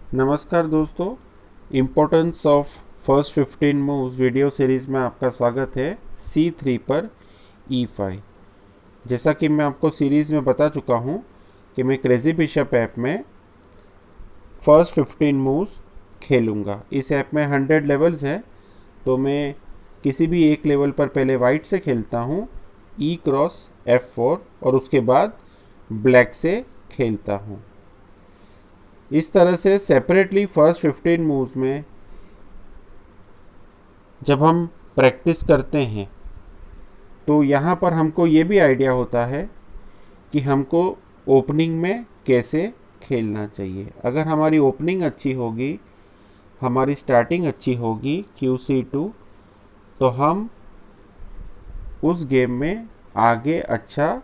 नमस्कार दोस्तों, importance of first 15 moves video series में आपका स्वागत है। C3 पर E5। जैसा कि मैं आपको सीरीज़ में बता चुका हूँ कि मैं क्रेजी बिशप ऐप में फर्स्ट 15 मूव्स खेलूँगा। इस ऐप में 100 लेवल्स हैं, तो मैं किसी भी एक लेवल पर पहले वाइट से खेलता हूँ E क्रॉस F4 और उसके बाद ब्लैक से खेलता हूँ। इस तरह से सेपरेटली फर्स्ट 15 मूव्स में जब हम प्रैक्टिस करते हैं तो यहाँ पर हमको ये भी आइडिया होता है कि हमको ओपनिंग में कैसे खेलना चाहिए। अगर हमारी ओपनिंग अच्छी होगी, हमारी स्टार्टिंग अच्छी होगी QC2, तो हम उस गेम में आगे अच्छा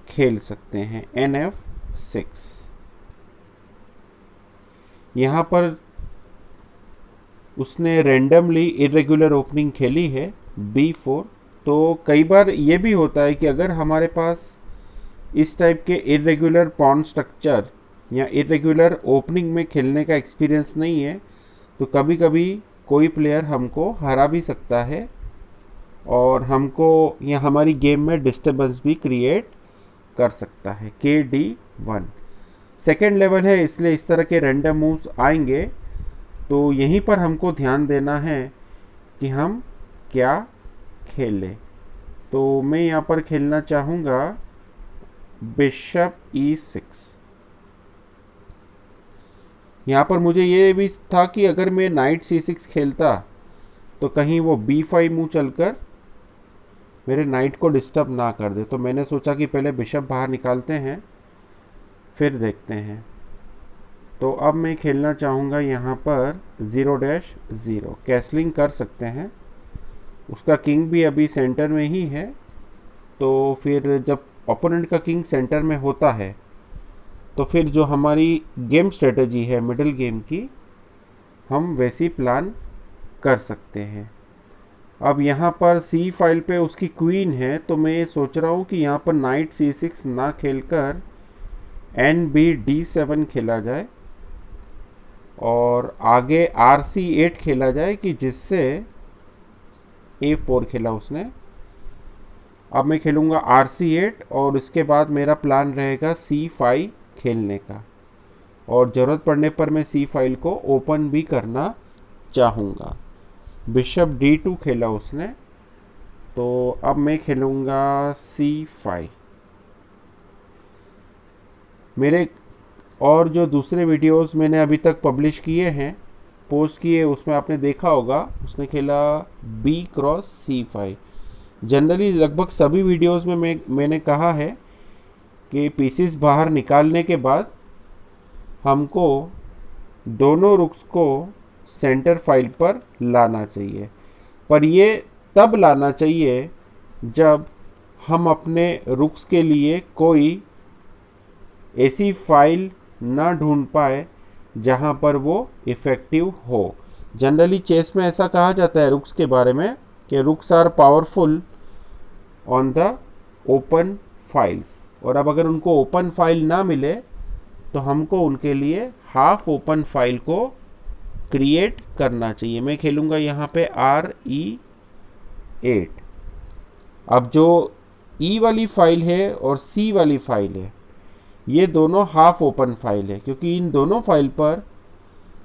खेल सकते हैं। NF6 यहाँ पर उसने रेंडमली इरेगुलर ओपनिंग खेली है B4। तो कई बार ये भी होता है कि अगर हमारे पास इस टाइप के इरेगुलर पॉन स्ट्रक्चर या इरेगुलर ओपनिंग में खेलने का एक्सपीरियंस नहीं है, तो कभी कभी कोई प्लेयर हमको हरा भी सकता है और हमको या हमारी गेम में डिस्टर्बेंस भी क्रिएट कर सकता है। KD1 सेकेंड लेवल है, इसलिए इस तरह के रैंडम मूव्स आएंगे। तो यहीं पर हमको ध्यान देना है कि हम क्या खेलें। तो मैं यहाँ पर खेलना चाहूँगा बिशप E6। यहाँ पर मुझे ये भी था कि अगर मैं नाइट C6 खेलता तो कहीं वो B5 मूव चलकर मेरे नाइट को डिस्टर्ब ना कर दे। तो मैंने सोचा कि पहले बिशप बाहर निकालते हैं, फिर देखते हैं। तो अब मैं खेलना चाहूँगा यहाँ पर 0-0 कैसलिंग कर सकते हैं। उसका किंग भी अभी सेंटर में ही है, तो फिर जब ओपोनेंट का किंग सेंटर में होता है तो फिर जो हमारी गेम स्ट्रेटजी है मिडिल गेम की, हम वैसी प्लान कर सकते हैं। अब यहाँ पर C फाइल पे उसकी क्वीन है, तो मैं सोच रहा हूँ कि यहाँ पर नाइट C6 ना खेलकर NB-D7 खेला जाए और आगे RC8 खेला जाए, कि जिससे A4 खेला उसने। अब मैं खेलूँगा RC8 और उसके बाद मेरा प्लान रहेगा C5 खेलने का, और ज़रूरत पड़ने पर मैं C फाइल को ओपन भी करना चाहूँगा। बिशप D2 खेला उसने, तो अब मैं खेलूँगा C5। मेरे और जो दूसरे वीडियोस मैंने अभी तक पब्लिश किए हैं, पोस्ट किए, उसमें आपने देखा होगा उसने खेला B क्रॉस C5। जनरली लगभग सभी वीडियोस में मैंने कहा है कि पीसेस बाहर निकालने के बाद हमको दोनों रुक्स को सेंटर फाइल पर लाना चाहिए। पर ये तब लाना चाहिए जब हम अपने रुक्स के लिए कोई ऐसी फाइल ना ढूंढ पाए जहां पर वो इफ़ेक्टिव हो। जनरली चेस में ऐसा कहा जाता है रुक्स के बारे में कि rooks are powerful on the open files. और अब अगर उनको ओपन फाइल ना मिले तो हमको उनके लिए हाफ ओपन फाइल को क्रिएट करना चाहिए। मैं खेलूँगा यहाँ पे RE8। अब जो E वाली फाइल है और C वाली फाइल है, ये दोनों हाफ ओपन फाइल है, क्योंकि इन दोनों फाइल पर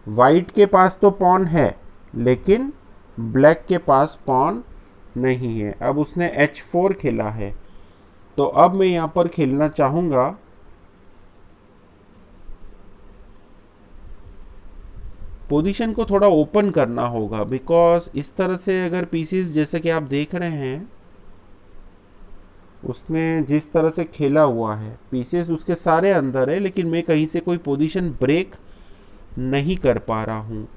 वाइट के पास तो पॉन है लेकिन ब्लैक के पास पॉन नहीं है। अब उसने H4 खेला है, तो अब मैं यहाँ पर खेलना चाहूँगा पोजीशन को थोड़ा ओपन करना होगा, बिकॉज इस तरह से अगर पीसीस जैसे कि आप देख रहे हैं उसने जिस तरह से खेला हुआ है, पीसेस उसके सारे अंदर है, लेकिन मैं कहीं से कोई पोजीशन ब्रेक नहीं कर पा रहा हूँ।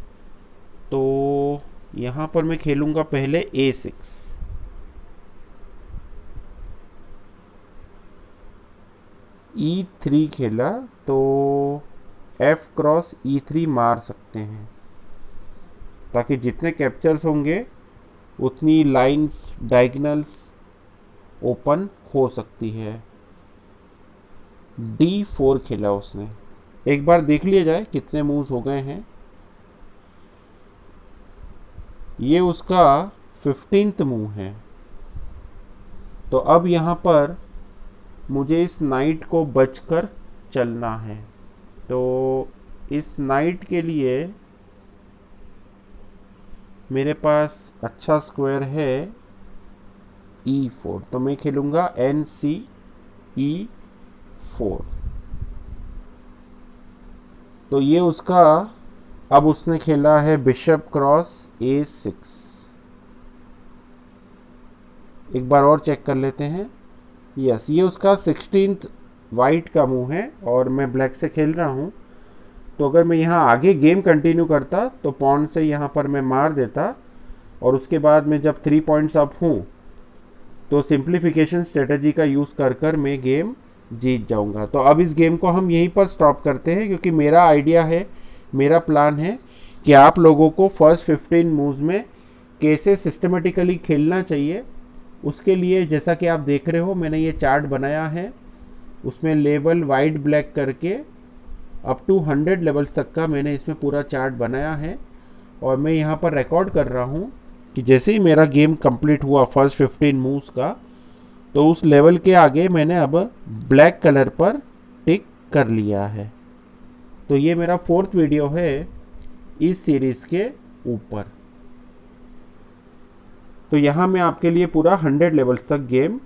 तो यहाँ पर मैं खेलूँगा पहले A6। E3 खेला तो F क्रॉस E3 मार सकते हैं, ताकि जितने कैप्चर्स होंगे उतनी लाइंस डायगनल्स ओपन हो सकती है। D4 खेला उसने, एक बार देख लिया जाए कितने मूव्स हो गए हैं। ये उसका 15th मूव है। तो अब यहाँ पर मुझे इस नाइट को बचकर चलना है। तो इस नाइट के लिए मेरे पास अच्छा स्क्वायर है E4, तो मैं खेलूंगा NC E4। तो ये उसका, अब उसने खेला है बिशप क्रॉस A6। एक बार और चेक कर लेते हैं। यस, ये उसका 16th वाइट का मूव है और मैं ब्लैक से खेल रहा हूँ। तो अगर मैं यहाँ आगे गेम कंटिन्यू करता तो पॉन से यहाँ पर मैं मार देता, और उसके बाद मैं जब 3 पॉइंट्स अप हूँ तो सिंप्लीफिकेशन स्ट्रेटजी का यूज़ कर कर मैं गेम जीत जाऊंगा। तो अब इस गेम को हम यहीं पर स्टॉप करते हैं, क्योंकि मेरा आइडिया है, मेरा प्लान है कि आप लोगों को फर्स्ट 15 मूव्स में कैसे सिस्टमेटिकली खेलना चाहिए। उसके लिए जैसा कि आप देख रहे हो, मैंने ये चार्ट बनाया है, उसमें लेवल वाइट ब्लैक करके अप टू 100 लेवल्स तक का मैंने इसमें पूरा चार्ट बनाया है। और मैं यहाँ पर रिकॉर्ड कर रहा हूँ कि जैसे ही मेरा गेम कंप्लीट हुआ फर्स्ट 15 मूव्स का, तो उस लेवल के आगे मैंने अब ब्लैक कलर पर टिक कर लिया है। तो ये मेरा 4th वीडियो है इस सीरीज़ के ऊपर। तो यहाँ मैं आपके लिए पूरा 100 लेवल्स तक गेम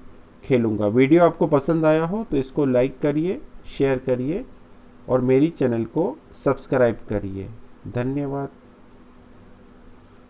खेलूँगा। वीडियो आपको पसंद आया हो तो इसको लाइक करिए, शेयर करिए और मेरी चैनल को सब्सक्राइब करिए। धन्यवाद।